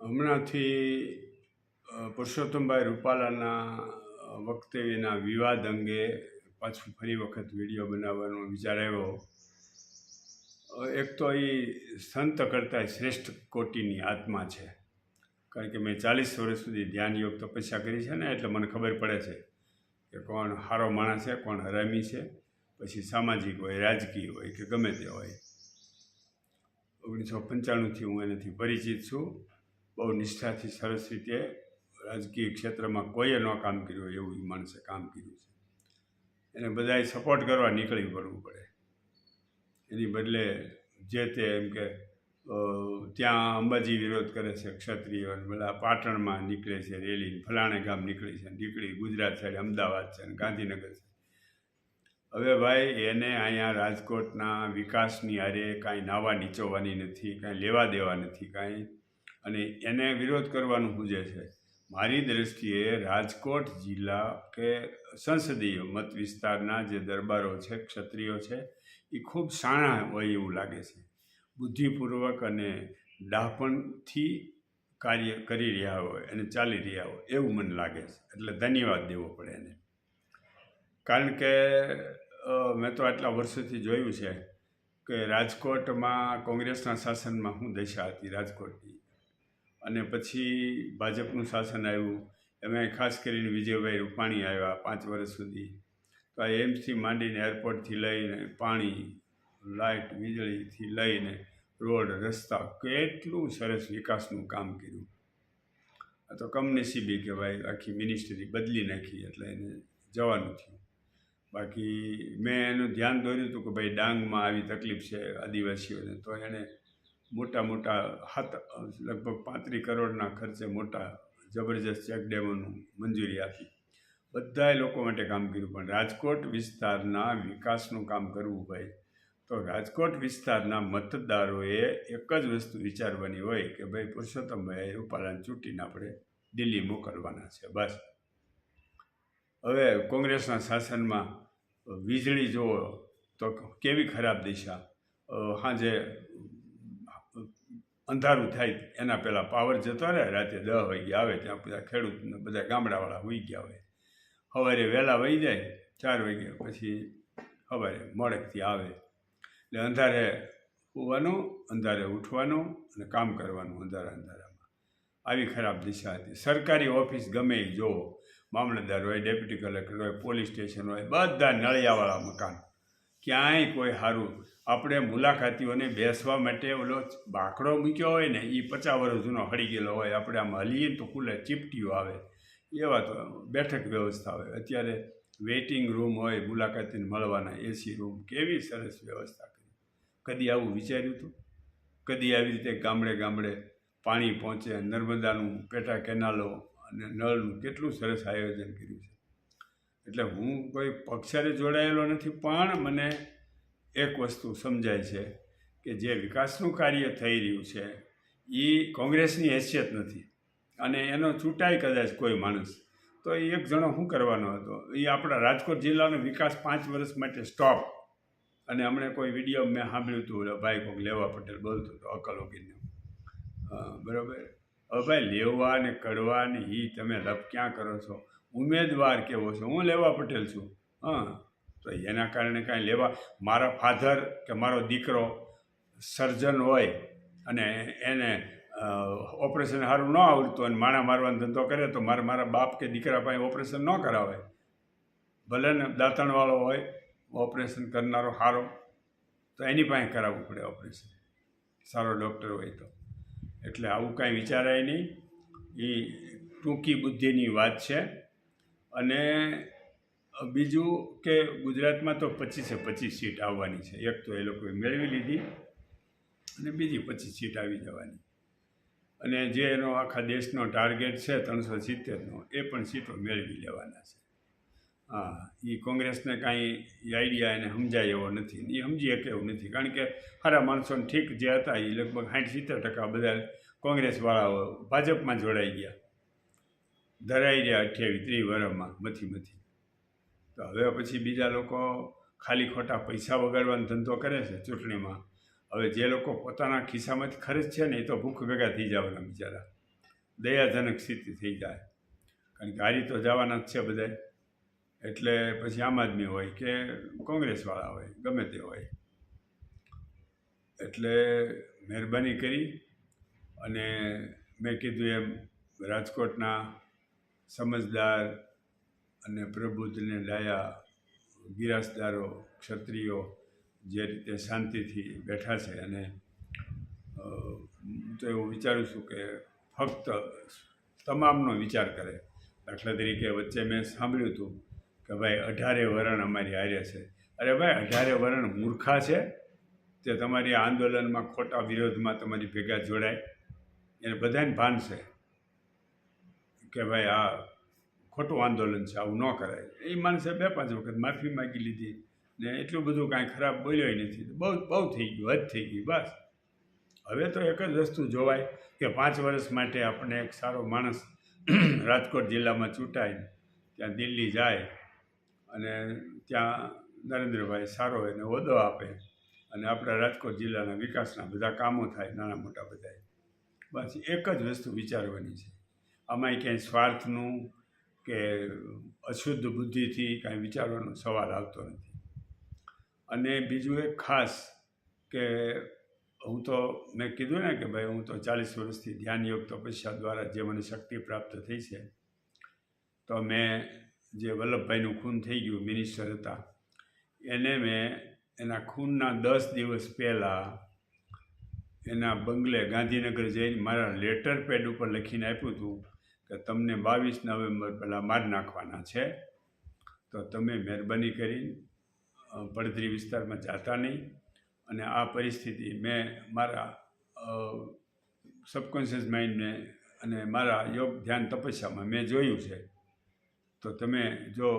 હમણાંથી પુરુષોત્તમભાઈ રૂપાલાના વક્તવ્યના વિવાદ અંગે પાછું ફરી વખત વિડીયો બનાવવાનો વિચાર આવ્યો. એક તો એ સંત કરતાં શ્રેષ્ઠ કોટીની આત્મા છે, કારણ કે મેં 40 વર્ષ સુધી ધ્યાન યોગ તપસ્યા કરી છે ને, એટલે મને ખબર પડે છે કે કોણ સારો માણસ છે, કોણ હરામી છે, પછી સામાજિક હોય, રાજકીય હોય કે ગમે તે હોય. 1995થી હું એનાથી પરિચિત છું. બહુ નિષ્ઠાથી સરસ રીતે રાજકીય ક્ષેત્રમાં કોઈએ ન કામ કર્યું હોય એવું માણસે કામ કર્યું છે. એને બધાએ સપોર્ટ કરવા નીકળી પડવું પડે. એની બદલે જે તે એમ કે ત્યાં અંબાજી વિરોધ કરે છે ક્ષત્રિયો, બધા પાટણમાં નીકળે છે રેલી, ફલાણે ગામ નીકળી છે, નીકળી ગુજરાત સાઈડ અમદાવાદ છે અને ગાંધીનગર છે. હવે ભાઈ, એને અહીંયા રાજકોટના વિકાસની હારે કાંઈ નાવા નીચોવાની નથી, કાંઈ લેવા દેવા નથી કાંઈ, અને એને વિરોધ કરવાનું સૂજે છે. મારી દૃષ્ટિએ રાજકોટ જિલ્લા કે સંસદીય મત વિસ્તારના જે દરબારો છે, ક્ષત્રિયો છે, એ ખૂબ શાણા હોય એવું લાગે છે. બુદ્ધિપૂર્વક અને ડાપણથી કાર્ય કરી રહ્યા હોય અને ચાલી રહ્યા હોય એવું મને લાગે છે. એટલે ધન્યવાદ દેવો પડે એને, કારણ કે મેં તો આટલા વર્ષોથી જોયું છે કે રાજકોટમાં કોંગ્રેસના શાસનમાં શું દશા હતી રાજકોટની, અને પછી ભાજપનું શાસન આવ્યું. એમાં ખાસ કરીને વિજયભાઈ રૂપાણી આવ્યા 5 વર્ષ સુધી. તો આ એમ્સથી માંડીને એરપોર્ટથી લઈને પાણી, લાઇટ, વીજળીથી લઈને રોડ, રસ્તા, કેટલું સરસ વિકાસનું કામ કર્યું. આ તો કમનસીબી કે ભાઈ આખી મિનિસ્ટ્રી બદલી નાખી એટલે એને જવાનું થયું. બાકી મેં એનું ધ્યાન દોર્યું હતું કે ભાઈ ડાંગમાં આવી તકલીફ છે આદિવાસીઓને, તો એણે મોટા લગભગ 35 કરોડના ખર્ચે મોટા જબરજસ્ત ચેક ડેમોનું મંજૂરી આપી. બધાય લોકો માટે કામ કર્યું. પણ રાજકોટ વિસ્તારના વિકાસનું કામ કરવું ભાઈ, તો રાજકોટ વિસ્તારના મતદારોએ એક જ વસ્તુ વિચારવાની હોય કે ભાઈ પુરુષોત્તમભાઈ રૂપાલાને ચૂંટીને આપણે દિલ્હી મોકલવાના છે, બસ. હવે કોંગ્રેસના શાસનમાં વીજળી જુઓ તો કેવી ખરાબ દિશા. સાંજે અંધારું થાય એના પહેલાં પાવર જતો રહે, રાતે 10 વાગે આવે, ત્યાં બધા ખેડૂતને બધા ગામડાવાળા હોઈ ગયા હોય. સવારે વહેલા વહી જાય 4 વાગે, પછી સવારે મોડેકથી આવે. એટલે અંધારે સૂવાનું, અંધારે ઉઠવાનું અને કામ કરવાનું અંધારામાં. આવી ખરાબ દિશા હતી. સરકારી ઓફિસ ગમે એ જુઓ, મામલતદાર હોય, ડેપ્યુટી કલેક્ટર હોય, પોલીસ સ્ટેશન હોય, બધા નળિયાવાળા મકાન, ક્યાંય કોઈ સારું. આપણે મુલાકાતીઓને બેસવા માટે ઓલો બાકડો મૂક્યો હોય ને, એ 50 વર્ષ જૂનો હળી ગયેલો હોય, આપણે આમ હલીએ તો ખુલ્લે ચીપટીઓ આવે, એવા તો બેઠક વ્યવસ્થા હોય. અત્યારે વેઇટિંગ રૂમ હોય મુલાકાતીને મળવાના, એસી રૂમ, કેવી સરસ વ્યવસ્થા કરી. કદી આવું વિચાર્યું હતું? કદી આવી રીતે ગામડે ગામડે પાણી પહોંચે, નર્મદાનું પેટા કેનાલો અને નળનું કેટલું સરસ આયોજન કર્યું છે. એટલે હું કોઈ પક્ષારે જોડાયેલો નથી, પણ મને એક વસ્તુ સમજાય છે કે જે વિકાસનું કાર્ય થઈ રહ્યું છે એ કોંગ્રેસની હેસિયત નથી, અને એનો ચૂંટાય કદાચ કોઈ માણસ તો એ એક જણો શું કરવાનો હતો, એ આપણા રાજકોટ જિલ્લાનો વિકાસ 5 વર્ષ માટે સ્ટોપ. અને હમણાં કોઈ વિડીયો મેં સાંભળ્યું હતું, ભાઈ કોઈક લેવા પટેલ બોલતો હતો અકલ વગીરનો, બરાબર. હવે ભાઈ, લેવા ને કડવા ને એ તમે લપ ક્યાં કરો છો? ઉમેદવાર કેવો છો? હું લેવા પટેલ છું. તો એના કારણે કાંઈ લેવા, મારા ફાધર કે મારો દીકરો સર્જન હોય અને એને ઓપરેશન સારું ન આવડતું અને માણા મારવાનો ધંધો કરે, તો મારા બાપ કે દીકરા પાસે ઓપરેશન ન કરાવે. ભલે ને દાંતણવાળો હોય, ઓપરેશન કરનારો સારો, તો એની પાસે કરાવવું પડે ઓપરેશન, સારો ડૉક્ટર હોય તો. એટલે આવું કાંઈ વિચારાય નહીં. એ ટૂંકી બુદ્ધિની વાત છે. અને બીજું કે ગુજરાતમાં તો 25 સીટ આવવાની છે. એક તો એ લોકોએ મેળવી લીધી અને બીજી 25 સીટ આવી જવાની. અને જે એનો આખા દેશનો ટાર્ગેટ છે 370નો, એ પણ સીટો મેળવી લેવાના છે. એ કોંગ્રેસને કાંઈ આઈડિયા એને સમજાય એવો નથી, એ સમજી શકે એવું નથી, કારણ કે સારા માણસોને ઠીક જે હતા એ લગભગ 60-70% બધા કોંગ્રેસવાળાઓ ભાજપમાં જોડાઈ ગયા, ધરાઈ રહ્યા 28-30 વર્ષમાં મથી. તો હવે પછી બીજા લોકો ખાલી ખોટા પૈસા વગાડવાનો ધંધો કરે છે ચૂંટણીમાં. હવે જે લોકો પોતાના ખિસ્સામાંથી ખર્ચ છે ને, એ તો ભૂખ ભેગા થઈ જવાના બિચારા. દયાજનક સ્થિતિ થઈ જાય. કારણ કે હારી તો જવાના જ છે બધાય. એટલે પછી આમ આદમી હોય કે કોંગ્રેસવાળા હોય, ગમે તે હોય. એટલે મહેરબાની કરી અને મેં કીધું એમ રાજકોટના સમજદાર અને પ્રબુદ્ધને ડાયા ગિરાસદારો, ક્ષત્રિયો જે રીતે શાંતિથી બેઠા છે, અને હું તો એવું વિચારું છું કે ફક્ત તમામનો વિચાર કરે. દાખલા તરીકે વચ્ચે મેં સાંભળ્યું હતું કે ભાઈ 18 વરણ અમારી હારે છે. અરે ભાઈ 18 વરણ મૂર્ખા છે તે તમારી આંદોલનમાં ખોટા વિરોધમાં તમારી ભેગા જોડાય. એને બધાને ભાન છે કે ભાઈ આ ખોટું આંદોલન છે, આવું ન કરાય. એ માણસે 2-5 વખત માફી માગી લીધી ને એટલું બધું કાંઈ ખરાબ બોલ્યો નથી. બહુ થઈ ગયું, હદ થઈ ગઈ. બસ હવે તો એક જ વસ્તુ જોવાય કે 5 વર્ષ માટે આપણે એક સારો માણસ રાજકોટ જિલ્લામાં ચૂંટાય, ત્યાં દિલ્હી જાય અને ત્યાં નરેન્દ્રભાઈ સારો એને હોદ્દો આપે અને આપણા રાજકોટ જિલ્લાના વિકાસના બધા કામો થાય, નાના મોટા બધાય. બસ એક જ વસ્તુ વિચારવાની છે. આમાંય ક્યાંય સ્વાર્થનું કે અશુદ્ધ બુદ્ધિથી કાંઈ વિચારવાનો સવાલ આવતો નથી. અને બીજું એક ખાસ કે હું તો મેં કીધું ને કે ભાઈ હું તો 40 વર્ષથી ધ્યાન યોગ તપસ્યા દ્વારા જે મને શક્તિ પ્રાપ્ત થઈ છે, તો મેં જે વલ્લભભાઈનું ખૂન થઈ ગયું, મિનિસ્ટર હતા, એને મેં એના ખૂનના 10 દિવસ પહેલાં એના બંગલે ગાંધીનગર જઈને મારા લેટર પેડ ઉપર લખીને આપ્યું હતું કે તમને 22 નવેમ્બર પહેલાં મારી નાખવાના છે, તો તમે મહેરબાની કરીને પડધરી વિસ્તારમાં જાતા નહીં. અને આ પરિસ્થિતિ મેં મારા સબકોન્શિયસ માઇન્ડને અને મારા યોગ ધ્યાન તપસ્યામાં મેં જોયું છે. તો તમે જો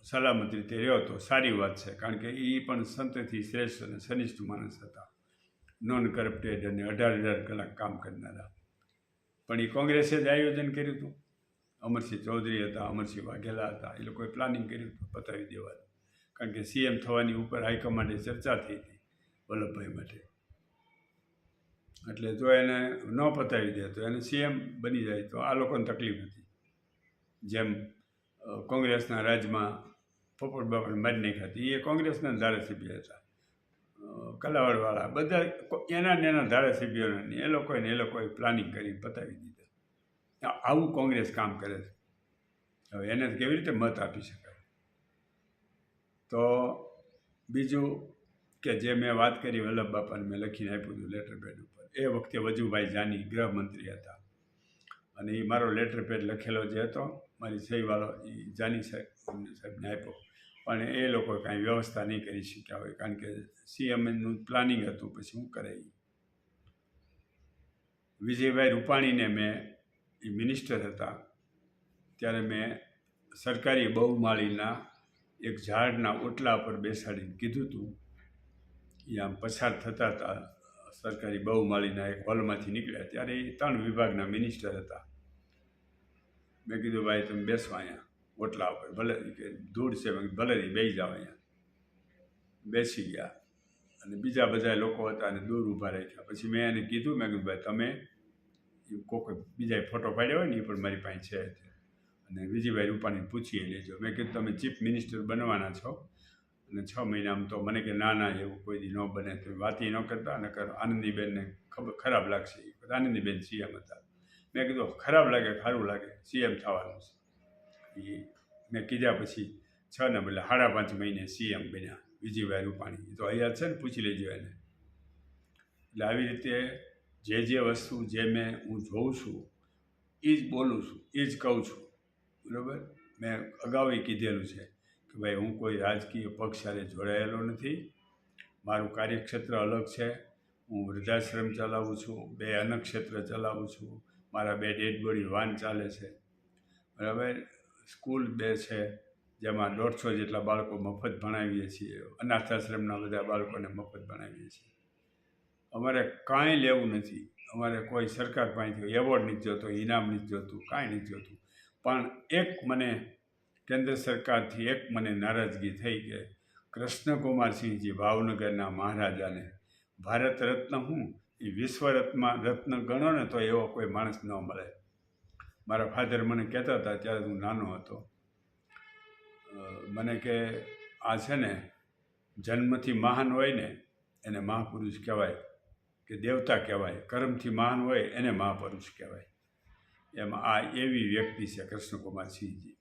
સલામત રીતે રહ્યો તો સારી વાત છે. કારણ કે એ પણ સંતથી શ્રેષ્ઠ અને સનિષ્ઠ માણસ હતા, નોન કરપ્ટેડ અને 18 કલાક કામ કરનારા. પણ એ કોંગ્રેસે જ આયોજન કર્યું હતું. અમરસિંહ ચૌધરી હતા, અમરસિંહ વાઘેલા હતા, એ લોકોએ પ્લાનિંગ કર્યું હતું પતાવી દેવાનું. કારણ કે CM થવાની ઉપર હાઈકમાન્ડે ચર્ચા થઈ હતી વલ્લભભાઈ માટે. એટલે જો એને ન પતાવી દે તો એને CM બની જાય તો આ લોકોને તકલીફ હતી. જેમ કોંગ્રેસના રાજમાં પોપટ બાપાને મારી નાખ્યા હતી, એ કોંગ્રેસના ધારાસભ્ય હતા, કલાવાડવાળા બધા એના ધારાસભ્યોને એ લોકોએ પ્લાનિંગ કરી પતાવી દીધા. આવું કોંગ્રેસ કામ કરે છે. હવે એને કેવી રીતે મત આપી શકાય? તો બીજું કે જે મેં વાત કરી વલ્લભ બાપાને મેં લખીને આપ્યું હતું લેટર પેડ ઉપર, એ વખતે વજુભાઈ જાની ગૃહમંત્રી હતા અને એ મારો લેટર પેડ લખેલો જે હતો મારી સહીવાળો એ જાની સાહેબને આપ્યો. પણ એ લોકો કાંઈ વ્યવસ્થા નહીં કરી શક્યા હોય, કારણ કે CMનું પ્લાનિંગ હતું. પછી શું કરે? વિજયભાઈ રૂપાણીને મેં, એ મિનિસ્ટર હતા ત્યારે મેં સરકારી બહુમાળીના એક ઝાડના ઓટલા પર બેસાડીને કીધું હતું. એ આમ પસાર થતા હતા સરકારી બહુમાળીના એક હોલમાંથી નીકળ્યા ત્યારે એ 3 વિભાગના મિનિસ્ટર હતા. મેં કીધું ભાઈ તમે બેસો અહીંયા ઓટલા ઉપર, ભલે કે ધૂળ છે, ભલે બેસી જાઓ. અહીંયા બેસી ગયા અને બીજા બધા લોકો હતા અને દૂર ઊભા રાખ્યા. પછી મેં એને કીધું, મેં કીધું ભાઈ તમે કોઈ બીજાએ ફોટો પાડ્યો હોય ને એ પણ મારી પાસે છે, અને વિજયભાઈ રૂપાણીને પૂછી લેજો. મેં કીધું તમે ચીફ મિનિસ્ટર બનવાના છો અને 6 મહિનામાં, તો મને કે ના એવું કોઈ દી ન બને, તો વાત ન કરતા. અને આનંદીબેનને ખરાબ લાગશે. આનંદીબેન CM હતા. મેં કીધું ખરાબ લાગે સારું લાગે, CM થવાનું છે. એ મેં કીધા પછી 6 ને બદલે 5.5 મહિને CM બન્યા વિજયભાઈ રૂપાણી. તો અહીંયા છે ને, પૂછી લેજો એને. એટલે આવી રીતે જે વસ્તુ જે હું જોઉં છું એ જ બોલું છું, એ જ કહું છું. બરાબર? મેં અગાઉ કીધેલું છે કે ભાઈ હું કોઈ રાજકીય પક્ષ સાથે જોડાયેલો નથી. મારું કાર્યક્ષેત્ર અલગ છે. હું વૃદ્ધાશ્રમ ચલાવું છું, 2 અન્નક્ષેત્ર ચલાવું છું, મારા 2 ડેડ બોડી વાન ચાલે છે. બરાબર? સ્કૂલ 2 છે જેમાં 150 જેટલા બાળકો મફત ભણાવીએ છીએ. અનાથાશ્રમના બધા બાળકોને મફત ભણાવીએ છીએ. અમારે કાંઈ લેવું નથી. અમારે કોઈ સરકાર પાસેથી એવોર્ડ નથી જોતો, ઇનામ નથી જોતું, કાંઈ નથી જોતું. પણ એક મને કેન્દ્ર સરકારથી એક મને નારાજગી થઈ કે કૃષ્ણકુમારસિંહજી ભાવનગરના મહારાજાને ભારત રત્ન, હું એ વિશ્વ રત્ન ગણો ને તો એવો કોઈ માણસ ન મળે. મારા ફાધર મને કહેતા હતા ત્યારે હું નાનો હતો, મને કે આ છે ને જન્મથી મહાન હોય ને એને મહાપુરુષ કહેવાય, કે દેવતા કહેવાય, કર્મથી મહાન હોય એને મહાપુરુષ કહેવાય. એમાં આ એવી વ્યક્તિ છે કૃષ્ણકુમાર સિંહજી.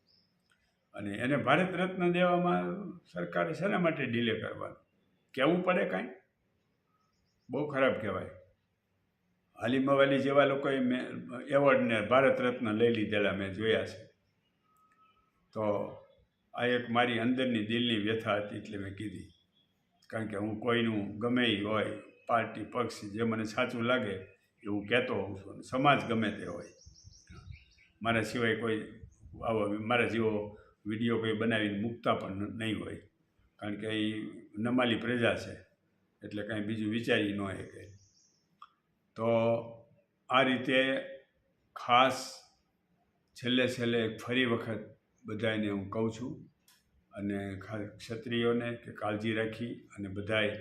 અને એને ભારત રત્ન દેવામાં સરકારે શેના માટે ડિલે કરવાનું? કહેવું પડે કાંઈ? બહુ ખરાબ કહેવાય. હાલીમા વાલી જેવા લોકોએ મેં એવોર્ડને ભારત રત્ન લઈ લીધેલા મેં જોયા છે. તો આ એક મારી અંદરની દિલની વ્યથા હતી એટલે મેં કીધી. કારણ કે હું કોઈનું ગમે એ હોય, પાર્ટી પક્ષ જે મને સાચું લાગે એવું કહેતો હોઉં છું. સમાજ ગમે તે હોય, મારા સિવાય કોઈ આવો મારા જેવો વિડીયો કોઈ બનાવીને મૂકતા પણ નહીં હોય. કારણ કે એ નમાલી પ્રજા છે એટલે કાંઈ બીજું વિચારી ન શકે. તો આ રીતે ખાસ છેલ્લે ફરી વખત બધાને હું કહું છું, અને ખાસ ક્ષત્રિયોને કે કાળજી રાખી અને બધાય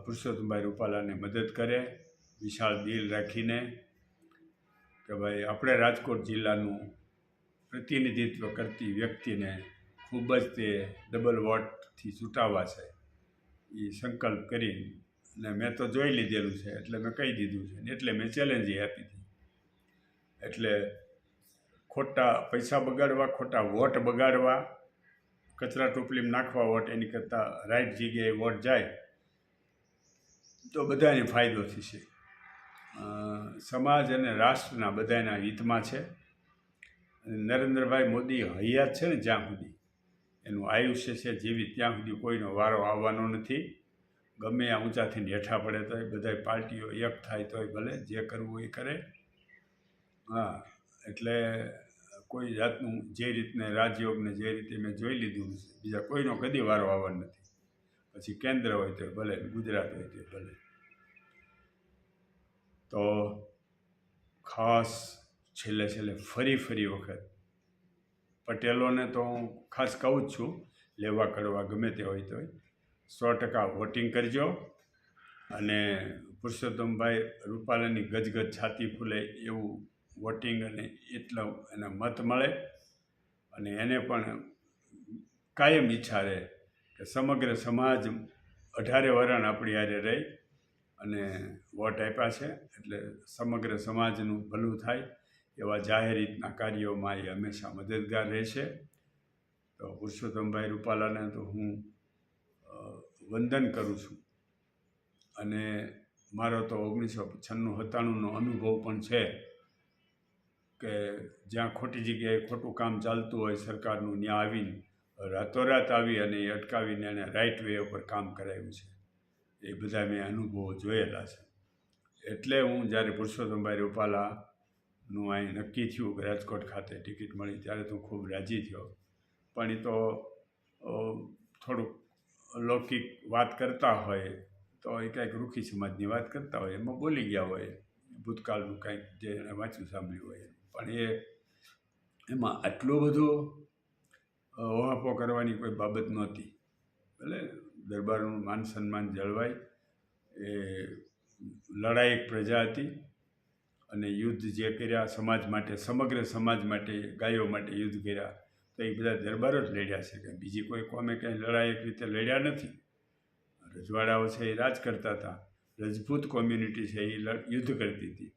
પુરુષોત્તમભાઈ રૂપાલાને મદદ કરે, વિશાળ દિલ રાખીને, કે ભાઈ આપણે રાજકોટ જિલ્લાનું પ્રતિનિધિત્વ કરતી વ્યક્તિને ખૂબ જ તે ડબલ વોટથી ચૂંટાવવા છે એ સંકલ્પ કરી. અને મેં તો જોઈ લીધેલું છે એટલે મેં કહી દીધું છે, એટલે મેં ચેલેન્જ આપી હતી. એટલે ખોટા પૈસા બગાડવા, ખોટા વોટ બગાડવા, કચરા ટોપલીમાં નાખવા વોટ, એની કરતાં રાઈટ જગ્યાએ વોટ જાય તો બધાને ફાયદો થશે. સમાજ અને રાષ્ટ્રના બધાના હિતમાં છે. નરેન્દ્રભાઈ મોદી હયાત છે ને જ્યાં સુધી, એનું આયુષ્ય છે જીવિત ત્યાં સુધી કોઈનો વારો આવવાનો નથી. ગમે આ ઊંચા થઈને હેઠા પડે તોય બધા પાર્ટીઓ એક થાય તોય ભલે, જે કરવું એ કરે. હા, એટલે કોઈ જાતનું જે રીતને રાજયોગને જે રીતે મેં જોઈ લીધું છે, બીજા કોઈનો કદી વારો આવવાનો નથી. પછી કેન્દ્ર હોય તો ભલે, ગુજરાત હોય તો ભલે. તો ખાસ છેલ્લે ફરી વખત પટેલોને તો હું ખાસ કહું જ છું, લેવા કરવા ગમે તે હોય તોય 100% વોટિંગ કરજો. અને પુરુષોત્તમભાઈ રૂપાલાની ગજગજ છાતી ફૂલે એવું વોટિંગ અને એટલા એના મત મળે. અને એને પણ કાયમ ઈચ્છા રહે કે સમગ્ર સમાજ 18 વરણ આપણી હારે રહી અને વોટ આપ્યા છે એટલે સમગ્ર સમાજનું ભલું થાય એવા જાહેર હિતના કાર્યોમાં એ હંમેશા મદદગાર રહેશે. તો પુરુષોત્તમભાઈ રૂપાલાને તો હું વંદન કરું છું. અને મારો તો 1996-97નો અનુભવ પણ છે કે જ્યાં ખોટી જગ્યાએ ખોટું કામ ચાલતું હોય સરકારનું, ત્યાં આવીને રાતોરાત આવી અને એ અટકાવીને એને રાઇટ વે ઉપર કામ કરાવ્યું છે. એ બધા મેં અનુભવો જોયેલા છે. એટલે હું જ્યારે પુરુષોત્તમભાઈ રૂપાલાનું અહીં નક્કી થયું કે રાજકોટ ખાતે ટિકિટ મળી ત્યારે તો ખૂબ રાજી થયો. પણ એ તો થોડુંક લૌકિક વાત કરતા હોય તો એ કાંઈક રૂખી સમાજની વાત કરતા હોય, એમાં બોલી ગયા હોય, ભૂતકાળનું કાંઈક જે એને વાંચ્યું સાંભળ્યું હોય. પણ એમાં આટલો બધો ઓહાપો કરવાની કોઈ બાબત નહોતી. એટલે દરબારનું માન સન્માન જળવાય. એ લડાયક પ્રજા હતી અને યુદ્ધ જે કર્યા સમાજ માટે, સમગ્ર સમાજ માટે, ગાયો માટે યુદ્ધ કર્યા તો એ બધા દરબારો જ લડ્યા છે. કે બીજી કોઈ કોમે કંઈ લડાયક રીતે લડ્યા નથી. રજવાડાઓ છે એ રાજ કરતા હતા, રજપૂત કોમ્યુનિટી છે એ યુદ્ધ કરતી હતી,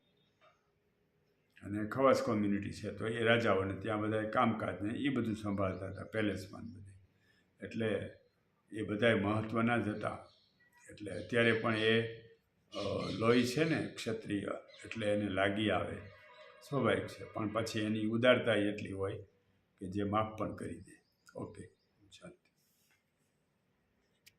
અને ખવાસ કોમ્યુનિટી છે તો એ રાજાઓને ત્યાં બધા કામકાજને એ બધું સંભાળતા હતા પેલેસમાં બધે. એટલે એ બધાય મહત્ત્વના જ હતા. એટલે અત્યારે પણ એ લોહી છે ને ક્ષત્રિય, એટલે એને લાગી આવે, સ્વાભાવિક છે. પણ પછી એની ઉદારતા એટલી હોય કે જે માફ પણ કરી દે. ઓકે, ચાલો.